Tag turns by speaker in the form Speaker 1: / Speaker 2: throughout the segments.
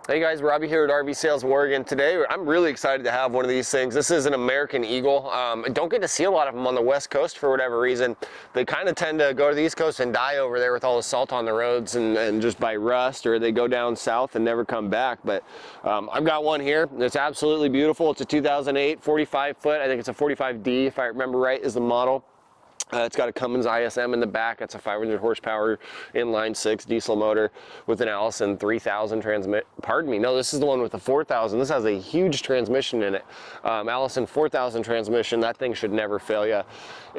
Speaker 1: Hey guys, Robbie here at RV Sales Oregon. Today, I'm really excited to have one of these things. This is an American Eagle. I don't get to see a lot of them on the West Coast for whatever reason. They kind of tend to go to the East Coast and die over there with all the salt on the roads and just by rust, or they go down south and never come back. But I've got one here. It's absolutely beautiful. It's a 2008 45 foot. I think it's a 45D, if I remember right, is the model. It's got a Cummins ISM in the back. It's a 500 horsepower inline six diesel motor with an Allison 3000 transmit. Pardon me, no, this is the one with the 4000. This has a huge transmission in it. Allison 4000 transmission. That thing should never fail you.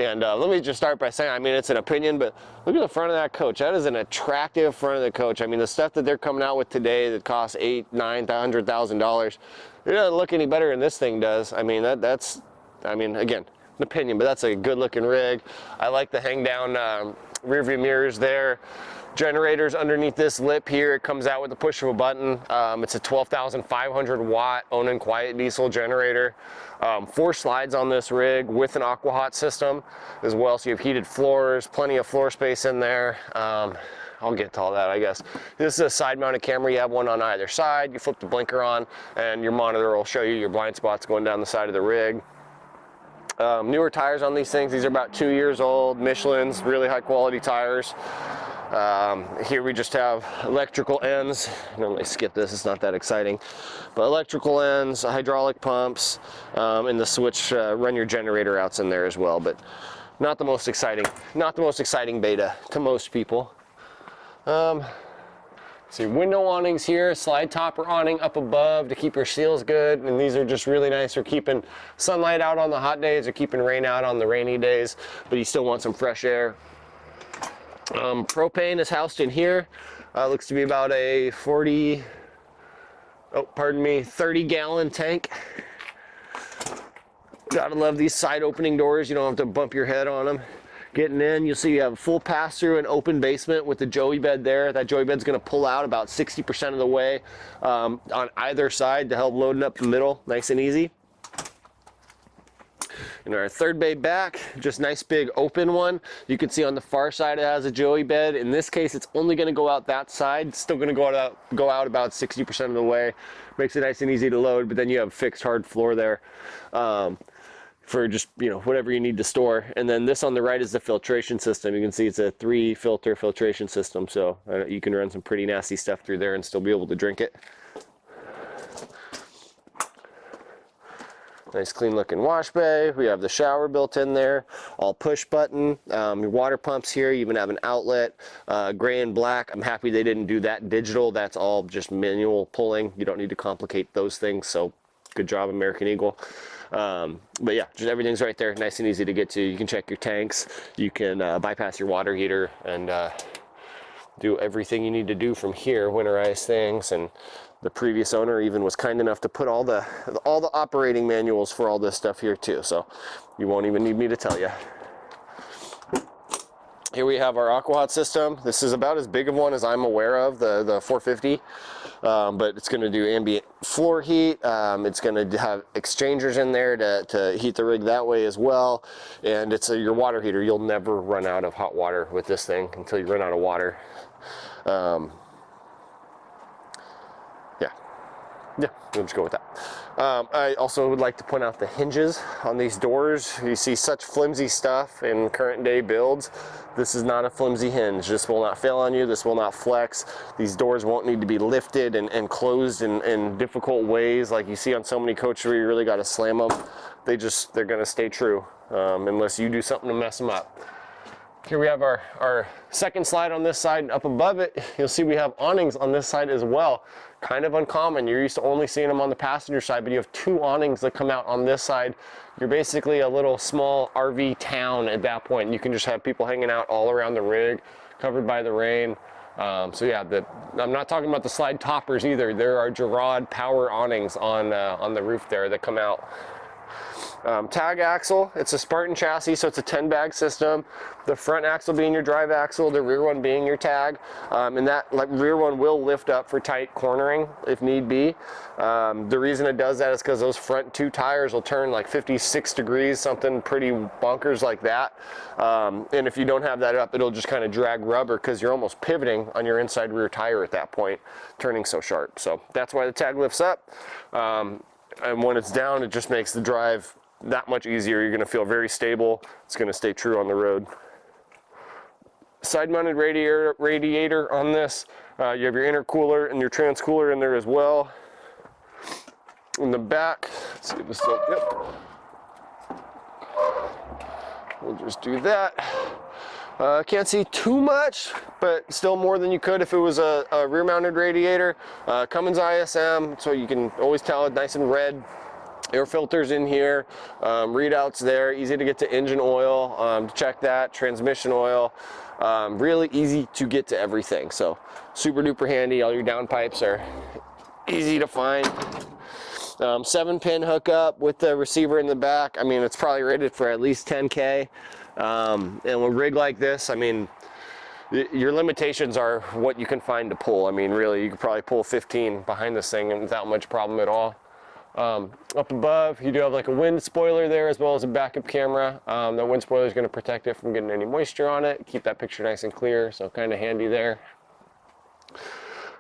Speaker 1: And let me just start by saying, I mean, it's an opinion, but look at the front of that coach. That is an attractive front of the coach. I mean, the stuff that they're coming out with today that costs $8,000–9,000, it doesn't look any better than this thing does. I mean, I mean, again, an opinion, but that's a good looking rig. I like the hang down rear view mirrors there. Generators underneath this lip here. It comes out with the push of a button. It's a 12,500 watt own and quiet diesel generator. 4 slides on this rig with an aqua hot system as well, so you have heated floors, plenty of floor space in there. I'll get to all that, I guess. This is a side mounted camera. You have one on either side. You flip the blinker on and your monitor will show you your blind spots going down the side of the rig. Newer tires on these things. These are about 2 years old. Michelin's, really high quality tires. Here we just have electrical ends. I normally skip this, it's not that exciting. But electrical ends, hydraulic pumps, and the switch, run your generator outs in there as well. But not the most exciting beta to most people. See, window awnings here, slide topper awning up above to keep your seals good, and these are just really nice for keeping sunlight out on the hot days or keeping rain out on the rainy days, but you still want some fresh air. Propane is housed in here. Looks to be about a 30 gallon tank. Gotta love these side opening doors. You don't have to bump your head on them. Getting in, you'll see you have a full pass-through and open basement with the joey bed there. That joey bed's going to pull out about 60% of the way on either side to help loading up the middle, nice and easy. And our third bay back, just nice big open one. You can see on the far side it has a joey bed. In this case, it's only going to go out that side. It's still going to go out about 60% of the way. Makes it nice and easy to load, but then you have fixed hard floor there. For just, you know, whatever you need to store. And then this on the right is the filtration system. You can see it's a 3 filter filtration system, so you can run some pretty nasty stuff through there and still be able to drink it. Nice clean looking wash bay. We have the shower built in there, all push button. Your water pumps here, you even have an outlet, gray and black. I'm happy they didn't do that digital. That's all just manual pulling. You don't need to complicate those things, so good job, American Eagle. But yeah, just everything's right there, nice and easy to get to. You can check your tanks, you can bypass your water heater, and do everything you need to do from here, winterize things. And the previous owner even was kind enough to put all the operating manuals for all this stuff here too, so you won't even need me to tell you. Here we have our aqua hot system. This is about as big of one as I'm aware of, the 450. But it's going to do ambient floor heat. It's going to have exchangers in there to heat the rig that way as well. And it's your water heater. You'll never run out of hot water with this thing until you run out of water. Yeah, we'll just go with that. I also would like to point out the hinges on these doors. You see such flimsy stuff in current day builds. This is not a flimsy hinge. This will not fail on you. This will not flex. These doors won't need to be lifted and closed in difficult ways like you see on so many coaches where you really got to slam them. They're going to stay true unless you do something to mess them up. Here we have our second slide on this side, and up above it, you'll see we have awnings on this side as well. Kind of uncommon. You're used to only seeing them on the passenger side, but you have 2 awnings that come out on this side. You're basically a little small RV town at that point. You can just have people hanging out all around the rig, covered by the rain. So yeah, I'm not talking about the slide toppers either. There are Girard power awnings on the roof there that come out. Tag axle, it's a Spartan chassis, so it's a 10-bag system. The front axle being your drive axle, the rear one being your tag, and that rear one will lift up for tight cornering if need be. The reason it does that is because those front 2 tires will turn like 56 degrees, something pretty bonkers like that. And if you don't have that up, it'll just kind of drag rubber because you're almost pivoting on your inside rear tire at that point, turning so sharp. So that's why the tag lifts up. And when it's down, it just makes the drive that much easier. You're going to feel very stable. It's going to stay true on the road. Side mounted radiator on this. You have your intercooler and your transcooler in there as well. In the back, let's see if this will, yep. We'll just do that. Can't see too much, but still more than you could if it was a rear mounted radiator. Cummins ISM, so you can always tell it nice and red. Air filters in here, readouts there, easy to get to engine oil, check that, transmission oil, really easy to get to everything. So super duper handy. All your downpipes are easy to find. 7-pin hookup with the receiver in the back. I mean, it's probably rated for at least 10K. And with a rig like this, I mean, your limitations are what you can find to pull. I mean, really, you could probably pull 15 behind this thing without much problem at all. Up above, you do have like a wind spoiler there as well as a backup camera. That wind spoiler is going to protect it from getting any moisture on it, keep that picture nice and clear, so kind of handy there.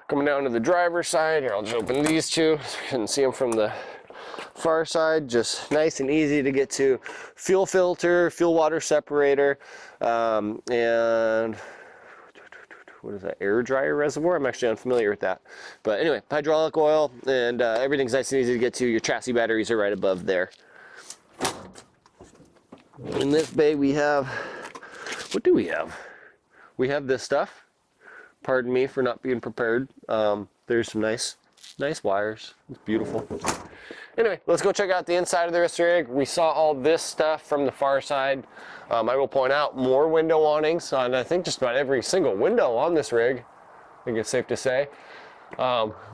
Speaker 1: Coming down to the driver's side, here I'll just open these two so you can see them from the far side. Just nice and easy to get to. Fuel filter, fuel water separator, and what is that, air dryer reservoir? I'm actually unfamiliar with that. But anyway, hydraulic oil, and everything's nice and easy to get to. Your chassis batteries are right above there. In this bay we have, what do we have? We have this stuff. Pardon me for not being prepared. There's some nice wires. It's beautiful. Anyway, let's go check out the inside of this rig. We saw all this stuff from the far side. I will point out more window awnings on, I think, just about every single window on this rig. I think it's safe to say.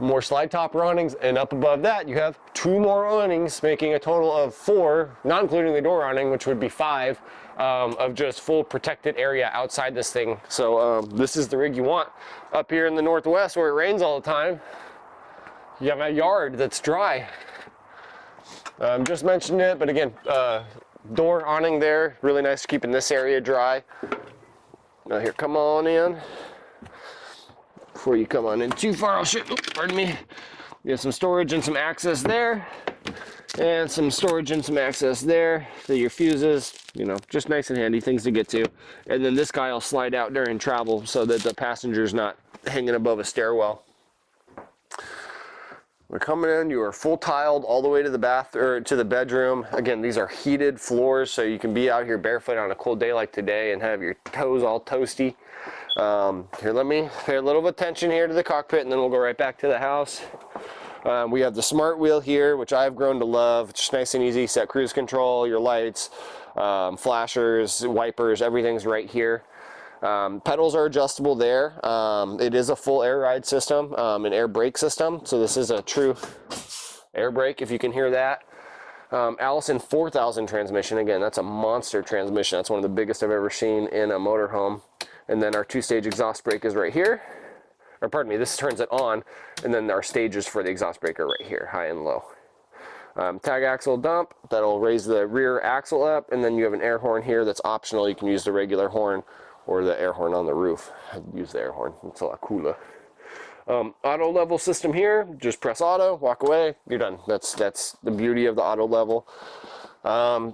Speaker 1: More slide top awnings, and up above that you have 2 more awnings, making a total of 4, not including the door awning, which would be 5, of just full protected area outside this thing. So this is the rig you want. Up here in the Northwest where it rains all the time, you have a yard that's dry. Just mentioned it, but again, door awning there, really nice, keeping this area dry. Now here, come on in. Before you come on in too far, I'll show you, pardon me. You have some storage and some access there, and some storage and some access there. So your fuses, you know, just nice and handy things to get to. And then this guy will slide out during travel so that the passenger's not hanging above a stairwell. We're coming in, you are full tiled all the way to the bath or to the bedroom. Again, these are heated floors, so you can be out here barefoot on a cold day like today and have your toes all toasty. Here, let me pay a little attention here to the cockpit, and then we'll go right back to the house. We have the smart wheel here, which I've grown to love. It's just nice and easy. Set cruise control, your lights, flashers, wipers, everything's right here. Pedals are adjustable there. It is a full air ride system, an air brake system. So this is a true air brake, if you can hear that. Allison 4000 transmission. Again, that's a monster transmission. That's one of the biggest I've ever seen in a motorhome. And then our 2-stage exhaust brake is right here. Or pardon me, this turns it on. And then our stages for the exhaust brake are right here, high and low. Tag axle dump, that'll raise the rear axle up. And then you have an air horn here that's optional. You can use the regular horn or the air horn on the roof. I'd use the air horn, it's a lot cooler. Auto level system here, just press auto, walk away, you're done. That's the beauty of the auto level.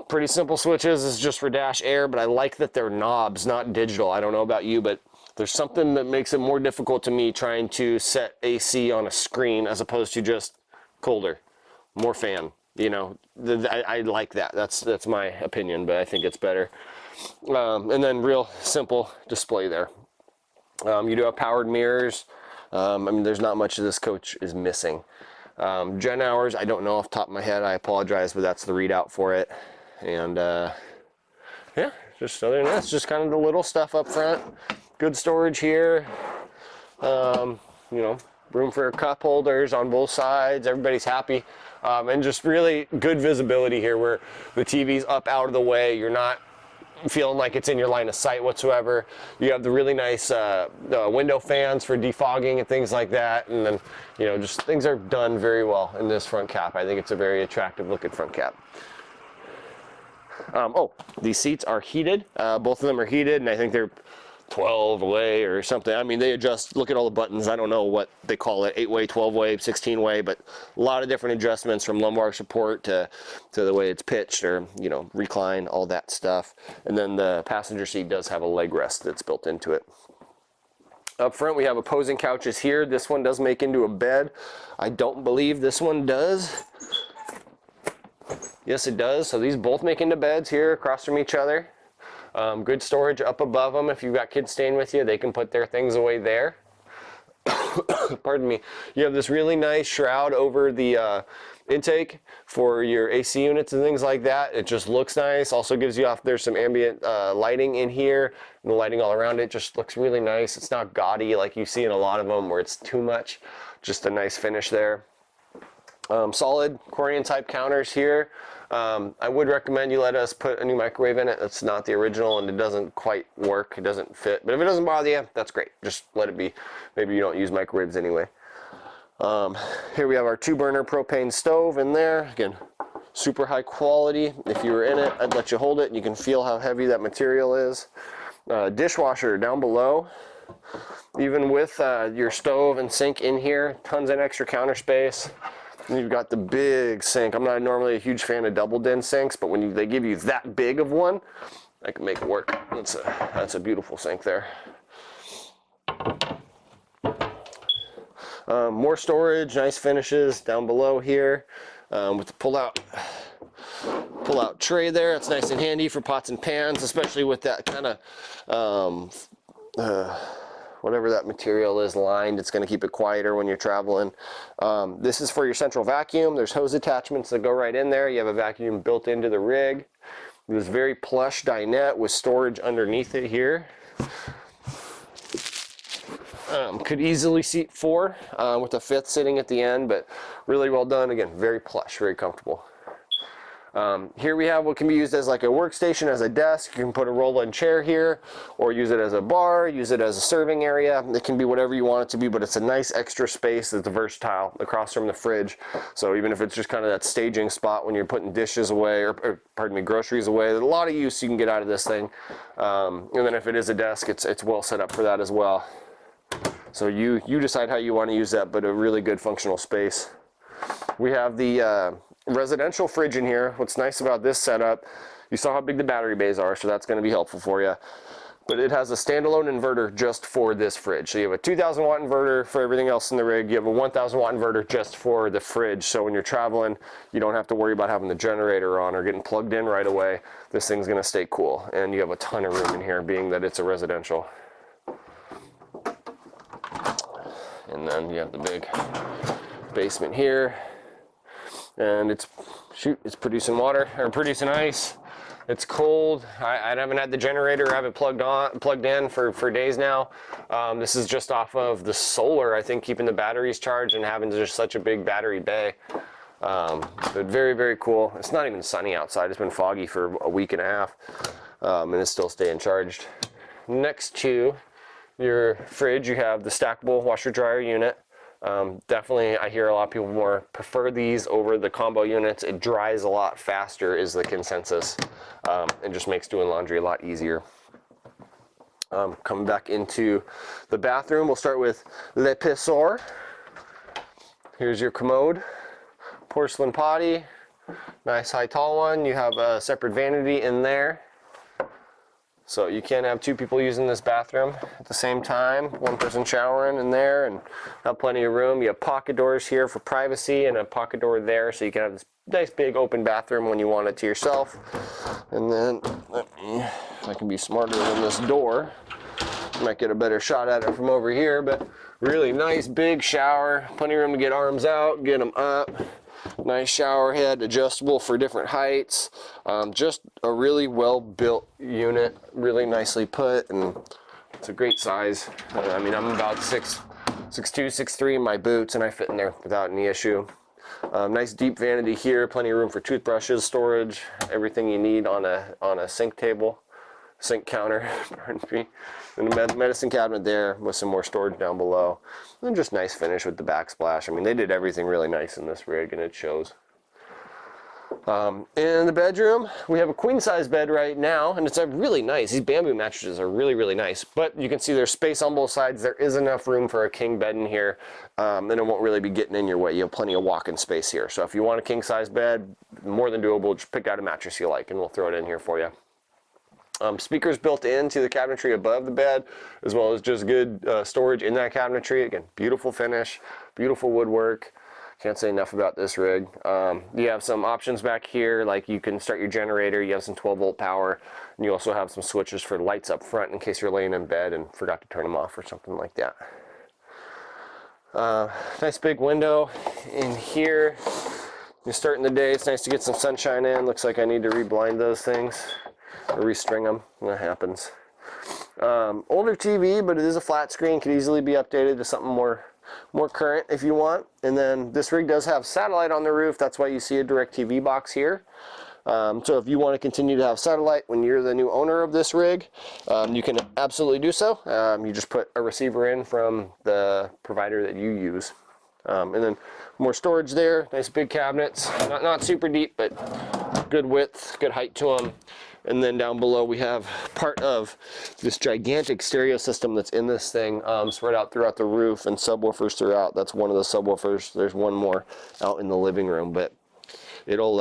Speaker 1: Pretty simple switches. This is just for dash air, but I like that they're knobs, not digital. I don't know about you, but there's something that makes it more difficult to me trying to set AC on a screen as opposed to just colder, more fan. You know, I like that. That's my opinion, but I think it's better. And then real simple display there. You do have powered mirrors. I mean, there's not much of this coach is missing. Gen hours, I don't know off the top of my head. I apologize, but that's the readout for it. And yeah, just other than that, it's just kind of the little stuff up front. Good storage here. You know, room for cup holders on both sides. Everybody's happy. And just really good visibility here where the TV's up out of the way. You're not feeling like it's in your line of sight whatsoever. You have the really nice window fans for defogging and things like that. And then, you know, just things are done very well in this front cap. I think it's a very attractive looking front cap. Oh, these seats are heated. Both of them are heated, and I think they're 12 way or something. I mean, they adjust. Look at all the buttons. I don't know what they call it, 8-way, 12-way, 16-way, but a lot of different adjustments from lumbar support to the way it's pitched, or, you know, recline, all that stuff. And then the passenger seat does have a leg rest that's built into it. Up front, we have opposing couches here. This one does make into a bed. I don't believe this one does. Yes, it does. So these both make into beds here across from each other. Good storage up above them. If you've got kids staying with you, they can put their things away there. Pardon me. You have this really nice shroud over the intake for your AC units and things like that. It just looks nice. Also gives you off, there's some ambient lighting in here, and the lighting all around it just looks really nice. It's not gaudy like you see in a lot of them where it's too much. Just a nice finish there. Solid Corian type counters here. I would recommend you let us put a new microwave in it. It's not the original and it doesn't quite work. It doesn't fit. But if it doesn't bother you, that's great. Just let it be. Maybe you don't use microwaves anyway. Here we have our 2-burner propane stove in there. Again, super high quality. If you were in it, I'd let you hold it and you can feel how heavy that material is. Dishwasher down below. Even with your stove and sink in here, tons of extra counter space. And you've got the big sink. I'm not normally a huge fan of double den sinks, but when they give you that big of one, I can make it work. That's a beautiful sink there. More storage, nice finishes down below here with the pull-out tray there. It's nice and handy for pots and pans, especially with that kind of whatever that material is lined. It's going to keep it quieter when you're traveling. This is for your central vacuum. There's hose attachments that go right in there. You have a vacuum built into the rig. This very plush dinette with storage underneath it here. Could easily seat 4 with a 5th sitting at the end, but really well done. Again, very plush, very comfortable. Here we have what can be used as like a workstation, as a desk. You can put a roll-in chair here, or use it as a bar, use it as a serving area. It can be whatever you want it to be, but it's a nice extra space that's versatile across from the fridge. So even if it's just kind of that staging spot when you're putting dishes away, or pardon me, groceries away, there's a lot of use you can get out of this thing. And then if it is a desk, it's well set up for that as well. So you decide how you want to use that, but a really good functional space. We have the residential fridge in here. What's nice about this setup, you saw how big the battery bays are, so that's going to be helpful for you. But it has a standalone inverter just for this fridge. So you have a 2,000 watt inverter for everything else in the rig. You have a 1,000 watt inverter just for the fridge. So when you're traveling, you don't have to worry about having the generator on or getting plugged in right away. This thing's going to stay cool. And you have a ton of room in here, being that it's a residential. And then you have the big basement here. And it's producing water, or producing ice. It's cold. I haven't had the generator. I have it plugged in for days now. This is just off of the solar, I think, keeping the batteries charged and having just such a big battery bay. But very, very cool. It's not even sunny outside. It's been foggy for a week and a half, and it's still staying charged. Next to your fridge, you have the stackable washer dryer unit. Definitely, I hear a lot of people more prefer these over the combo units. It dries a lot faster is the consensus, and just makes doing laundry a lot easier. Coming back into the bathroom, we'll start with le pissoir. Here's your commode, porcelain potty, nice high tall one. You have a separate vanity in there. So you can't have 2 people using this bathroom at the same time. 1 person showering in there and have plenty of room. You have pocket doors here for privacy and a pocket door there, so you can have this nice big open bathroom when you want it to yourself. And then, if I can be smarter than this door, might get a better shot at it from over here, but really nice big shower, plenty of room to get arms out, get them up. Nice shower head, adjustable for different heights. Just a really well built unit, really nicely put, and it's a great size. I mean, I'm about 6'2", 6'3" in my boots, and I fit in there without any issue. Nice deep vanity here, plenty of room for toothbrushes, storage, everything you need on a sink table, sink counter, pardon me. And a medicine cabinet there with some more storage down below. And just nice finish with the backsplash. I mean, they did everything really nice in this rig, and it shows. In the bedroom, we have a queen size bed right now, and it's a really nice. These bamboo mattresses are really, really nice. But you can see there's space on both sides. There is enough room for a king bed in here, and it won't really be getting in your way. You have plenty of walk-in space here. So if you want a king size bed, more than doable. Just pick out a mattress you like, and we'll throw it in here for you. Speakers built into the cabinetry above the bed, as well as just good storage in that cabinetry. Again, beautiful finish, beautiful woodwork. Can't say enough about this rig. You have some options back here, like you can start your generator, you have some 12-volt power, and you also have some switches for lights up front in case you're laying in bed and forgot to turn them off or something like that. Nice big window in here. You're starting the day, it's nice to get some sunshine in. Looks like I need to reblind those things or restring them. That happens. Older TV, but it is a flat screen, could easily be updated to something more current if you want. And then this rig does have satellite on the roof. That's why you see a DirecTV box here. So if you want to continue to have satellite when you're the new owner of this rig, you can absolutely do so. You just put a receiver in from the provider that you use. And then more storage there. Nice big cabinets. Not super deep, but good width, good height to them. And then down below we have part of this gigantic stereo system that's in this thing, spread out throughout the roof, and subwoofers throughout. That's one of the subwoofers. There's one more out in the living room, but it'll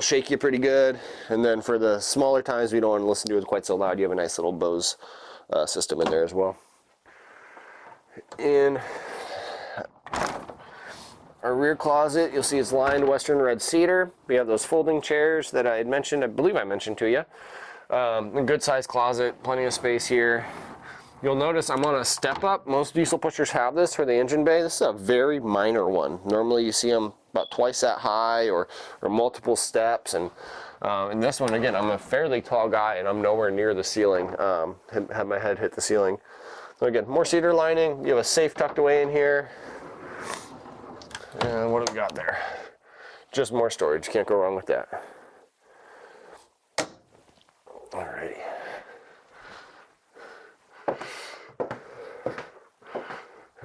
Speaker 1: shake you pretty good. And then for the smaller times we don't want to listen to it quite so loud, you have a nice little Bose system in there as well. In our rear closet, you'll see it's lined Western red cedar. We have those folding chairs that I had mentioned, I believe I mentioned to you. A good sized closet, plenty of space here. You'll notice I'm on a step up. Most diesel pushers have this for the engine bay. This is a very minor one. Normally you see them about twice that high or multiple steps. And in this one, again, I'm a fairly tall guy and I'm nowhere near the ceiling. Have my head hit the ceiling. So again, more cedar lining. You have a safe tucked away in here. And what do we got there? Just more storage. Can't go wrong with that. Alrighty.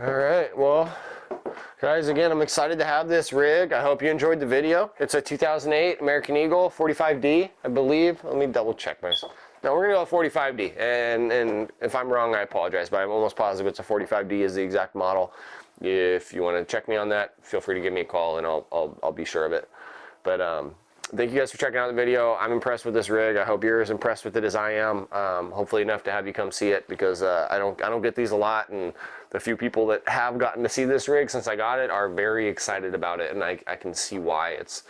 Speaker 1: Alright, well, guys, again, I'm excited to have this rig. I hope you enjoyed the video. It's a 2008 American Eagle 45D, I believe. Let me double check myself. No, we're going to go with 45D. And if I'm wrong, I apologize, but I'm almost positive it's a 45D is the exact model. If you want to check me on that, feel free to give me a call and I'll be sure of it. But thank you guys for checking out the video. I'm impressed with this rig. I hope you're as impressed with it as I am. Hopefully enough to have you come see it, because I don't get these a lot, and the few people that have gotten to see this rig since I got it are very excited about it, and I can see why. It's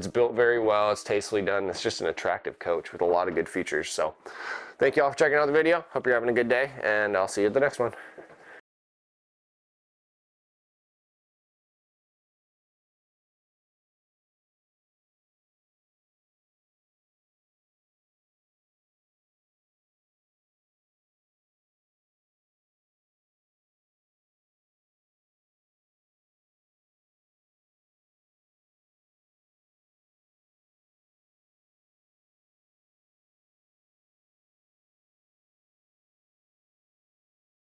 Speaker 1: built very well. It's tastefully done. It's just an attractive coach with a lot of good features. So thank you all for checking out the video. Hope you're having a good day, and I'll see you at the next one.